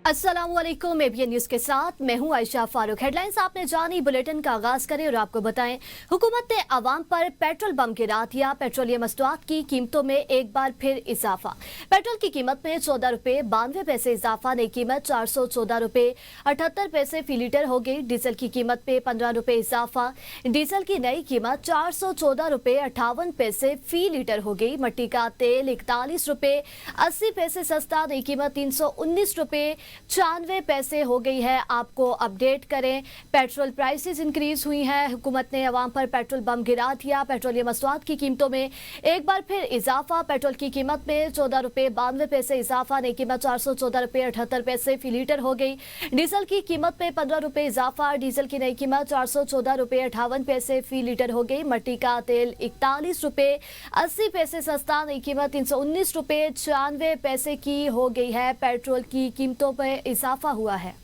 अस्सलामुअलैकुम ABN news के साथ मैं हूं आयशा फारूक। हेडलाइंस आपने जानी, बुलेटिन का आगाज करें और आपको बताएं। हुकूमत ने आवाम पर पेट्रोल बम गिरा दिया। पेट्रोलियम मस्तूआत की कीमतों में एक बार फिर इजाफा। पेट्रोल की कीमत में 14 रुपए 92 पैसे इजाफा। नई कीमत 414 रुपए 78 पैसे फी लीटर हो गई। डीजल की कीमत में 15 रुपए इजाफा। डीजल की नई कीमत 414 रुपए 58 पैसे फी लीटर हो गई। मट्टी का तेल 41 रुपए 80 पैसे सस्ता। नई कीमत 319 रुपए 96 पैसे हो गई है। आपको अपडेट करें, पेट्रोल प्राइसेस इंक्रीज हुई हैं। हुकूमत ने अवाम पर पेट्रोल बम गिरा दिया। पेट्रोलियम मसनूआत की कीमतों में एक बार फिर इजाफा। पेट्रोल की कीमत में 14 रुपए 92 पैसे इजाफा। नई कीमत 414 रुपए 78 पैसे फी लीटर हो गई। डीजल की कीमत में 15 रुपए इजाफा। डीजल की नई कीमत 414 रुपए 58 पैसे फी लीटर हो गई। मट्टी का तेल 41 रुपए 80 पैसे सस्ता। नई कीमत 319 रुपए 96 पैसे की हो गई है। पेट्रोल की कीमतों पर इजाफा हुआ है।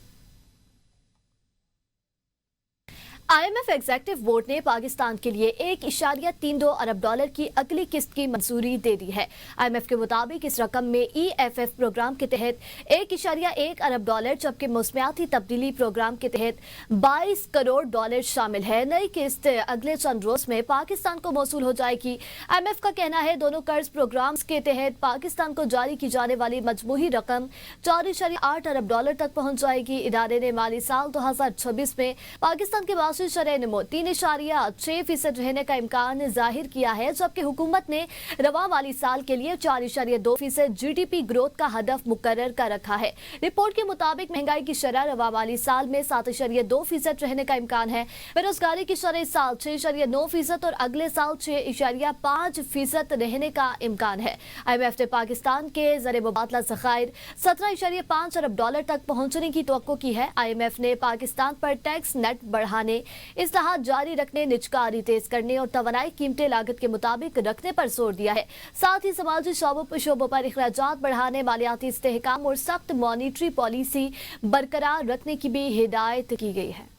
IMF एग्जीक्यूटिव बोर्ड ने पाकिस्तान के लिए 1.32 अरब डॉलर की अगली किस्त की मंजूरी दे दी है। IMF के मुताबिक इस रकम में EFF प्रोग्राम के तहत 1.1 अरब डॉलर, जबकि मौसमियाती तब्दीली प्रोग्राम के तहत 22 करोड़ डॉलर शामिल है। नई किस्त अगले चंद रोज में पाकिस्तान को मौसूल हो जाएगी। IMF का कहना है दोनों कर्ज प्रोग्राम्स के तहत पाकिस्तान को जारी की जाने वाली मजमूही रकम 4.8 अरब डॉलर तक पहुंच जाएगी। इदारे ने माली साल 2026 में पाकिस्तान के शरह नमो 3.6% रहने का इम्कान जाहिर किया है, जबकि हुकूमत ने रवा माली साल के लिए 4.2% GDP ग्रोथ का हदफ मुकर्रर कर रखा है। रिपोर्ट के मुताबिक महंगाई की शरह रवा माली साल में 7.2% रहने का इम्कान है। बेरोजगारी की शरह इस साल 6.9% और अगले साल 6.5% रहने का इम्कान है। IMF ने पाकिस्तान के ज़र मुबादला ज़खायर 17.5 अरब डॉलर तक पहुंचने की तवक्को की है। IMF ने पाकिस्तान पर टैक्स नेट बढ़ाने, इस्लाहात जारी रखने, निजकारी तेज करने और तवानाई कीमतें लागत के मुताबिक रखने पर जोर दिया है। साथ ही समाजी शोबों पर अखराजात बढ़ाने, मालियाती इस्तेहकाम और सख्त मॉनिटरी पॉलिसी बरकरार रखने की भी हिदायत की गई है।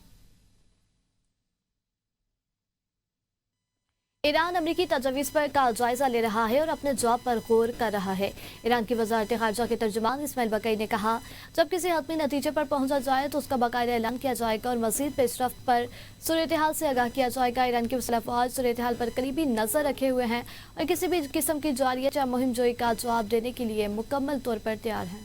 ईरान अमरीकी तजवीज़ पर का जायजा ले रहा है और अपने जवाब पर गौर कर रहा है। ईरान की वजारत खारजा के तर्जुमान इस्माइल बकई ने कहा, जब किसी हतमी नतीजे पर पहुंचा जाए तो उसका बाकायदा ऐलान किया जाएगा और मजीद पेशरफ्त पर सूरत-ए-हाल से आगाह किया जाएगा। ईरान की वसला फ़ौज सूरत-ए-हाल पर करीबी नजर रखे हुए हैं और किसी भी किस्म की जारियत या मुहिम जोई का जवाब देने के लिए मुकम्मल तौर पर तैयार है।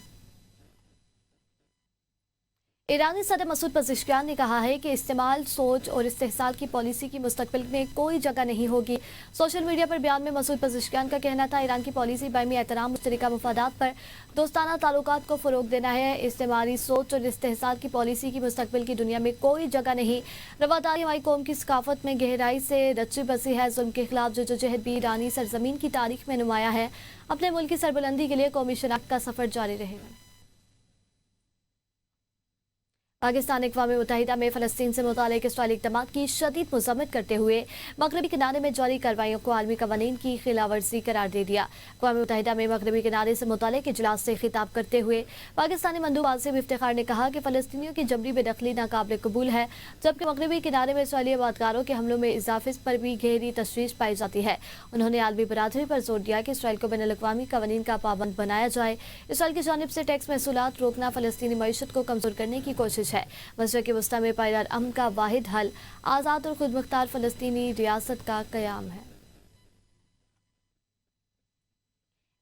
ईरानी सदर मसूद पज़ेश्कियान ने कहा है कि इस्तेमाल, सोच और इस्तेहसाल की पॉलिसी की मुस्तकबिल में कोई जगह नहीं होगी। सोशल मीडिया पर बयान में मसूद पज़ेश्कियान का कहना था, ईरान की पॉलिसी बायमी एहतराम, मुश्तरका मफादात पर दोस्ताना ताल्लुकात को फ़रोग देना है। इस्तेमाली सोच और इस्तेहसाल की पॉलिसी की मुस्तकबिल की दुनिया में कोई जगह नहीं। रवादारी हमारी कौम की सकाफत में गहराई से रची बसी है। जुल्म के खिलाफ जदोजहद भी ईरानी सरजमीन की तारीख में नुमाया है। अपने मुल्क की सरबुलंदी के लिए कौमी शनाख्त का सफ़र जारी रहेगा। पाकिस्तान अक़वाम मुत्तहिदा में फ़लस्तीन से मुतालिक इसराइली इक़दामात की शदीद मज़म्मत करते हुए मग़रबी किनारे में जारी कार्रवाइयों को आलमी क़वानीन की खिलाफ़वर्ज़ी करार दे दिया। अक़वाम मुत्तहिदा में मग़रबी किनारे से मुतालिक इजलास से खिताब करते हुए पाकिस्तानी मंदूब आसिम इफ्तिखार ने कहा कि फ़लस्तीनियों की जबरी बेदखली नाकाबिल कबूल है, जबकि मग़रबी किनारे में इसराइली आबादगारों के हमलों में इजाफे पर भी गहरी तशवीश पाई जाती है। उन्होंने आलमी बरादरी पर जोर दिया कि इसराइल को बैनुल-अक़वामी क़वानीन का पाबंद बनाया जाए। इसराइल की जानिब से टैक्स महसूलात रोकना फ़लस्तीनी मईशत को कमज़ोर करने की कोशिश है। मशरिक़ वस्ता में पायदार अमन का वाहिद हल आज़ाद और खुद मुख्तार फ़लस्तीनी रियासत का क़याम है।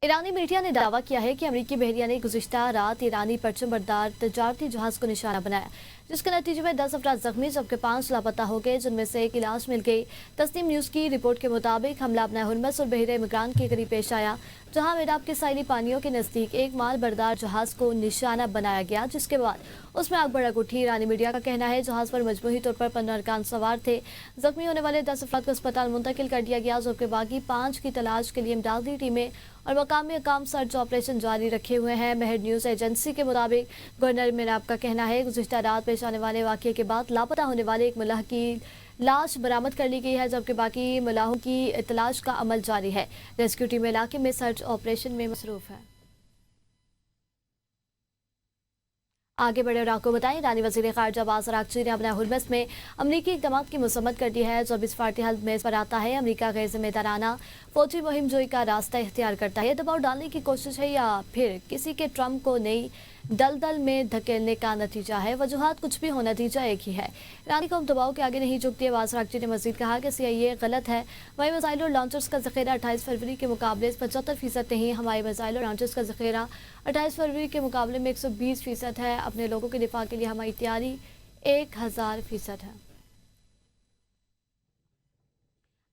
ईरानी मीडिया ने दावा किया है कि अमरीकी बहरिया ने गुज़िश्ता रात ईरानी परचम बरदार तजारती जहाज को निशाना बनाया, जिसके नतीजे में 10 अफराद जख्मी जबकि 5 लापता हो गए, जिनमें से एक इलाज मिल गई। तस्नीम न्यूज़ की रिपोर्ट के मुताबिक हमला अपना हुरमस और बहरे इमरान के करीब पेश आया, जहां मेराब के साहिली पानियों के नज़दीक एक माल बरदार जहाज को निशाना बनाया गया, जिसके बाद उसमें आग भड़क उठी। ईरानी मीडिया का कहना है जहाज पर मजमूही तौर पर 15 अरकान सवार थे। जख्मी होने वाले 10 अफराद को अस्पताल मुंतकिल कर दिया गया, जबकि बाकी 5 की तलाश के लिए इमदादी टीमें और मकामी अकाम सर्च ऑपरेशन जारी रखे हुए हैं। महर न्यूज़ एजेंसी के मुताबिक गवर्नर मेराब का कहना है गुज़िश्ता रात पेश आने वाले वाक़ये के बाद लापता होने वाले एक मुल्लाह की लाश बरामद कर ली गई है, जबकि बाकी मुल्लाहों की तलाश का अमल जारी है। रेस्क्यू टीम इलाके में सर्च ऑपरेशन में मसरूफ है। आगे बढ़े और आपको बताएं, ईरानी वज़ीर ख़ारिजा अब्बास अराग़ची ने अपना हुरमस में अमरीकी इक़दामात की मज़म्मत कर दी है। जब इस पार्टी हल मेज़ पर आता है, अमरीका गैर ज़िम्मेदाराना फौजी मुहिम जोई का रास्ता इख्तियार करता है। दबाव डालने की कोशिश है या फिर किसी के ट्रम्प को नई दलदल में धकेलने का नतीजा है। वजूहात कुछ भी हो, नतीजा एक ही है। ईरानी कौम दबाव के आगे नहीं झुकती है। अब्बास अरागची ने मजीद कहा कि CIA गलत है। हमारे मिसाइल और लॉन्चर्स का ज़ख़ीरा 28 फरवरी के मुकाबले 75% नहीं। हमारे मिसाइल और लॉन्चर्स का ज़ख़ीरा 28 फरवरी के मुकाबले में 120% है। अपने लोगों के दिफा के लिए हमारी तैयारी 1000% है।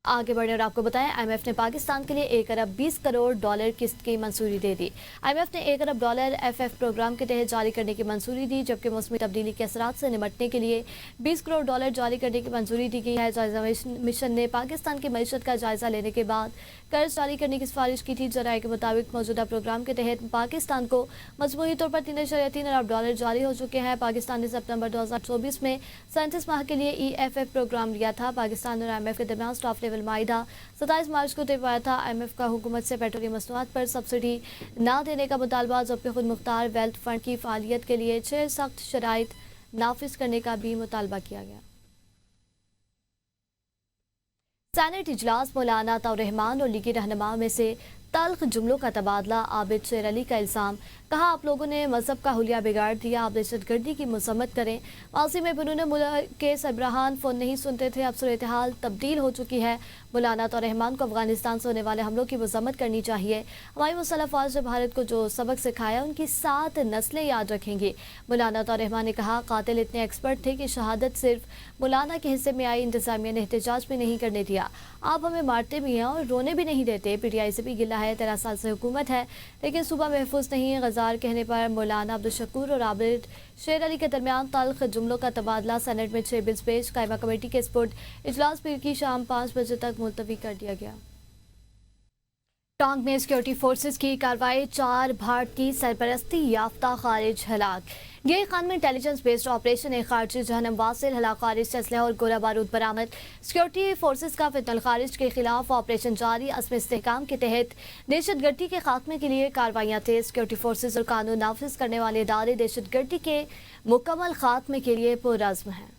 आगे बढ़े और आपको बताएं, IMF ने पाकिस्तान के लिए 1 अरब 20 करोड़ डॉलर किस्त की मंजूरी दे दी। IMF ने 1 अरब डॉलर FF प्रोग्राम के तहत जारी करने की मंजूरी दी, जबकि मौसमी तब्दीली के असरात से निपटने के लिए 20 करोड़ डॉलर जारी करने की मंजूरी दी गई है। जायजा मिशन ने पाकिस्तान की मईशत का जायजा लेने के बाद कर्ज जारी करने की सिफारिश की थी। जराये के मुताबिक मौजूदा प्रोग्राम के तहत पाकिस्तान को मजमूई तौर पर 3.3 अरब डॉलर जारी हो चुके हैं। पाकिस्तान ने सितंबर 2024 में 37 माह के लिए EFF प्रोग्राम लिया था। पाकिस्तान और IMF के दरमियान स्टाफ लेवल माहिदा 27 मार्च को तय पाया था। IMF का हुकूमत से पेट्रोलियम मसनूआत पर सब्सिडी ना देने का मुतालबा, जबकि खुद मुख्तार वेल्थ फंड की फालियत के लिए 6 सख्त शराइत नाफिज करने का भी मुतालबा किया गया। सेनेट इजलास मौलाना अताउर रहमान और लीगी रहनुमा में से तल्ख जुमलों का तबादला। आबिद शेर अली का इल्ज़ाम, कहा आप लोगों ने मजहब का हुलिया बिगाड़ दिया, आप दहशतगर्दी की मजम्मत करें। माजी में बिनून मुल्क के सरबराहान फ़ोन नहीं सुनते थे, अब सूरत हाल तब्दील हो चुकी है। मौलाना अताउर रहमान को अफगानिस्तान से होने वाले हमलों की मजम्मत करनी चाहिए। हमारी मुसल्लह फ़ौज ने भारत को जो सबक सिखाया उनकी 7 नस्लें याद रखेंगी। मौलाना अताउर रहमान ने कहा कातिल इतने एक्सपर्ट थे कि शहादत सिर्फ मौलाना के हिस्से में आई। इंतजामिया ने एहतजाज भी नहीं करने दिया। आप हमें मारते भी हैं और रोने भी नहीं देते। PTI से भी गिला है, 13 साल से हुकूमत है लेकिन सूबा महफूज नहीं। गजार कहने पर मौलाना अब्दुल शकूर और आबिद शेर अली के दरमियान तल्ख जुमलों का तबादला। सेनेट में 6 बिल्स पेश। कायमा कमेटी के स्पुट इजलास पीर की शाम 5 बजे तक मुलतवी कर दिया गया। टोंक में सिक्योरिटी फोर्सेस की कार्रवाई, 4 भारतीय सरपरस्ती याफ्ता खारिज हलाक। ये खान में इंटेलिजेंस बेस्ड ऑपरेशन, एक खारजी जहनम वासिल हलाक, खारिज से असलहा और गोला बारूद बरामद। सिक्योरिटी फोर्सेस का फितनल खारिज के खिलाफ ऑपरेशन जारी। अस्म इस्तेहकाम के तहत दहशतगर्दी के खात्मे के लिए कार्रवाइयाँ तेज। सिक्योरिटी फोर्सेस और कानून नाफिज करने वाले इदारे दहशतगर्दी के मुकम्मल खात्मे के लिए पुरअज़्म हैं।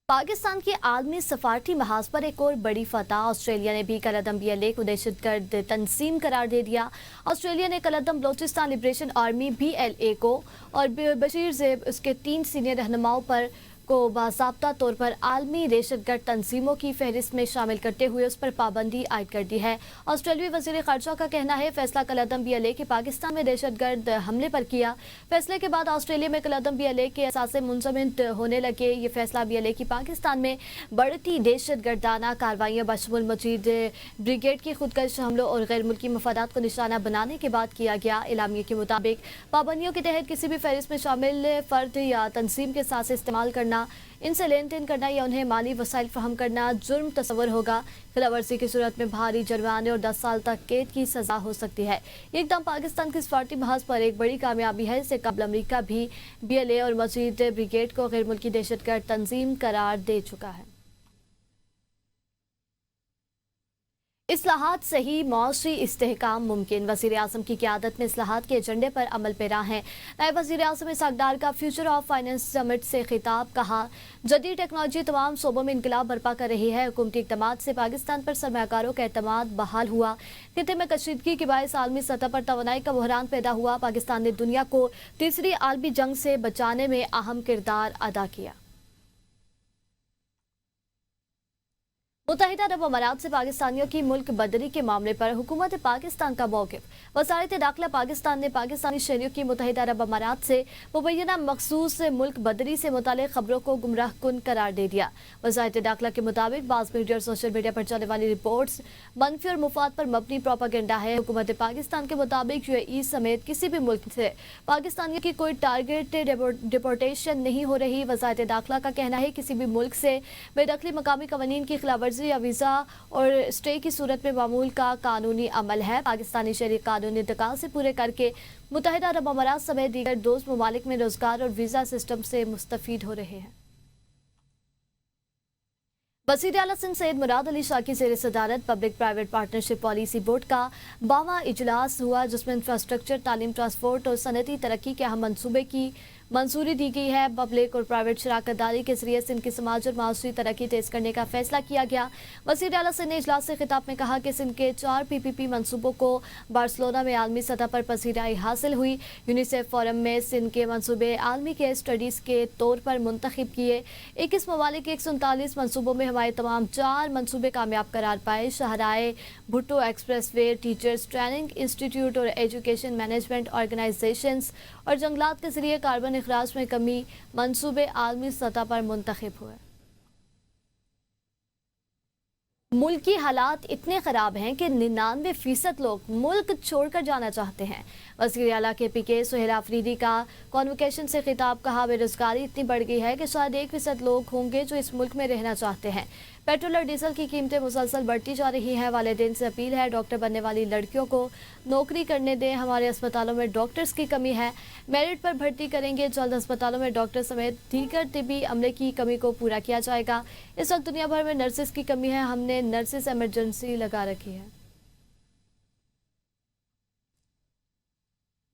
पाकिस्तान की आलमी सफारती महाज पर एक और बड़ी फतह। ऑस्ट्रेलिया ने भी कलअदम BLA को दहशतगर्द तंजीम करार दे दिया। ऑस्ट्रेलिया ने कलअदम बलोचिस्तान लिबरेशन आर्मी BLA को और बशीर ज़ेब उसके 3 सीनियर रहनुमाओं पर को बाज़ाब्ता तौर पर आलमी दहशतगर्द तंजीमों की फहरिस्त में शामिल करते हुए उस पर पाबंदी आयद कर दी है। ऑस्ट्रेलियाई वज़ीर ख़ारजा का कहना है फैसला कलअदम BLA के पाकिस्तान में दहशतगर्द हमले पर किया। फैसले के बाद ऑस्ट्रेलिया में कलअदम BLA के असासे मुंजमद होने लगे। ये फैसला BLA की पाकिस्तान में बढ़ती दहशतगर्दाना कार्रवाइयाँ बशमुल मजीद ब्रिगेड की खुदकश हमलों और गैर मुल्की मफादात को निशाना बनाने के बाद किया गया। एलामिया के मुताबिक पाबंदियों के तहत किसी भी फहरिस्त में शामिल फर्द या तंजीम के साथ इस्तेमाल करना, इनसे लेन देन करना या उन्हें माली वसाइल फराहम करना जुर्म तस्वर होगा। खिलाफवर्जी की सूरत में भारी जुर्माने और 10 साल तक कैद की सजा हो सकती है। ये एकदम पाकिस्तान की सफारती महाज पर एक बड़ी कामयाबी है। इससे कबल अमरीका भी BLA और मजीद ब्रिगेड को गैर मुल्की दहशतगर्द तंजीम करार दे चुका है। इस्लाहात से ही मौशी इस्तेहकाम मुमकिन। वज़ीर आज़म की क़यादत में इस्लाहात के एजेंडे पर अमल पैरा हैं। नायब वज़ीर आज़म इसहाक़ डार का फ्यूचर ऑफ फाइनेंस समिट से खिताब, कहा जदीद टेक्नोलॉजी तमाम शोबों में इनकलाब बर्पा कर रही है। हुकूमती इक़दामात से पाकिस्तान पर सरमायाकारों का एतमाद बहाल हुआ। खिते में कशीदगी के बायस आलमी सतह पर तवानाई का बहरान पैदा हुआ। पाकिस्तान ने दुनिया को तीसरी आलमी जंग से बचाने में अहम किरदार अदा किया। मुत्तहिदा अरब अमारात से पाकिस्तानियों की मुल्क बदरी के मामले पर हुकूमत पाकिस्तान का मौक़िफ़। वज़ारत दाखिला पाकिस्तान ने पाकिस्तानी शहरियों की मुत्तहिदा अरब अमारात से मुबैना मखसूस मुल्क बदरी से मुताल्लिक़ खबरों को गुमराह कुन करार दे दिया। वज़ारत दाखिला के मुताबिक बाज़ मीडिया और सोशल मीडिया पर चलने वाली रिपोर्ट्स मनफी और मुफाद पर मबनी प्रोपेगेंडा है। हुकूमत पाकिस्तान के मुताबिक UAE समेत किसी भी मुल्क से पाकिस्तानियों की कोई टारगेट डिपोर्टेशन नहीं हो रही। वज़ारत दाखिला का कहना है किसी भी मुल्क से बेदखली मकामी कवानीन की खिलाफवर्जी या वीज़ा और स्टे की सूरत में मामूल का कानूनी अमल है। पाकिस्तानी शहरी कानूनी तकाज़े पूरे करके मुत्तहिदा अरब अमारात समेत दीगर दोस्त ममालिक में रोजगार और वीज़ा सिस्टम से मुस्तफ़ीद हो रहे हैं। वज़ीर आला सिंध सैयद मुराद अली शाह की ज़ेर सदारत public private partnership policy board का 12वां इजलास हुआ, जिसमें इंफ्रास्ट्रक्चर, तालीम, ट्रांसपोर्ट और सनती तरक्की के अहम मनसूबे की मंजूरी दी गई है। पब्लिक और प्राइवेट शराकत दारी के जरिए सिंध की समाज और माशरी तरक्की तेज करने का फैसला किया गया। वज़ीर आला सिंध ने इजलास से खिताब में कहा कि सिंध के 4 PPP मंसूबों को बार्सिलोना में आलमी सतह पर पसीराई हासिल हुई। यूनिसेफ फोरम में सिंध के मंसूबे आलमी केस स्टडीज़ के तौर पर मुंतखब किए। 21 ममालिक के 139 मंसूबों में हमारे तमाम 4 मंसूबे कामयाब करार पाए। शाहराए Bhutto expressway, teachers training institute और एजुकेशन मैनेजमेंट ऑर्गेनाइजेशंस और जंगलात के जरिए कार्बन अखराज में कमी मंसूबे आलमी सतह पर मुंतखब हुए। मुल्क की हालात इतने ख़राब हैं कि 99% लोग मुल्क छोड़कर जाना चाहते हैं। वज़ीर आला के PK सुहेल आफरीदी का कॉन्वोकेशन से खिताब, कहा बेरोज़गारी इतनी बढ़ गई है कि शायद 1% लोग होंगे जो इस मुल्क में रहना चाहते हैं। पेट्रोल और डीजल की कीमतें मुसलसल बढ़ती जा रही हैं। वालिदैन से अपील है डॉक्टर बनने वाली लड़कियों को नौकरी करने दें। हमारे अस्पतालों में डॉक्टर्स की कमी है, मेरिट पर भर्ती करेंगे। जल्द अस्पतालों में डॉक्टर समेत दीगर तिबी अमले की कमी को पूरा किया जाएगा। इस वक्त दुनिया भर में नर्सेस की कमी है, हमने नर्सेस एमरजेंसी लगा रखी है।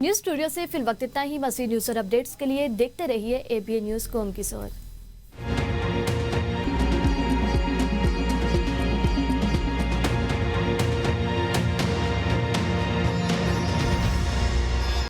न्यूज़ स्टूडियो से फिल वक्त इतना ही। मज़ीद न्यूज़ और अपडेट्स के लिए देखते रहिए ABN न्यूज़ कॉम की सोच।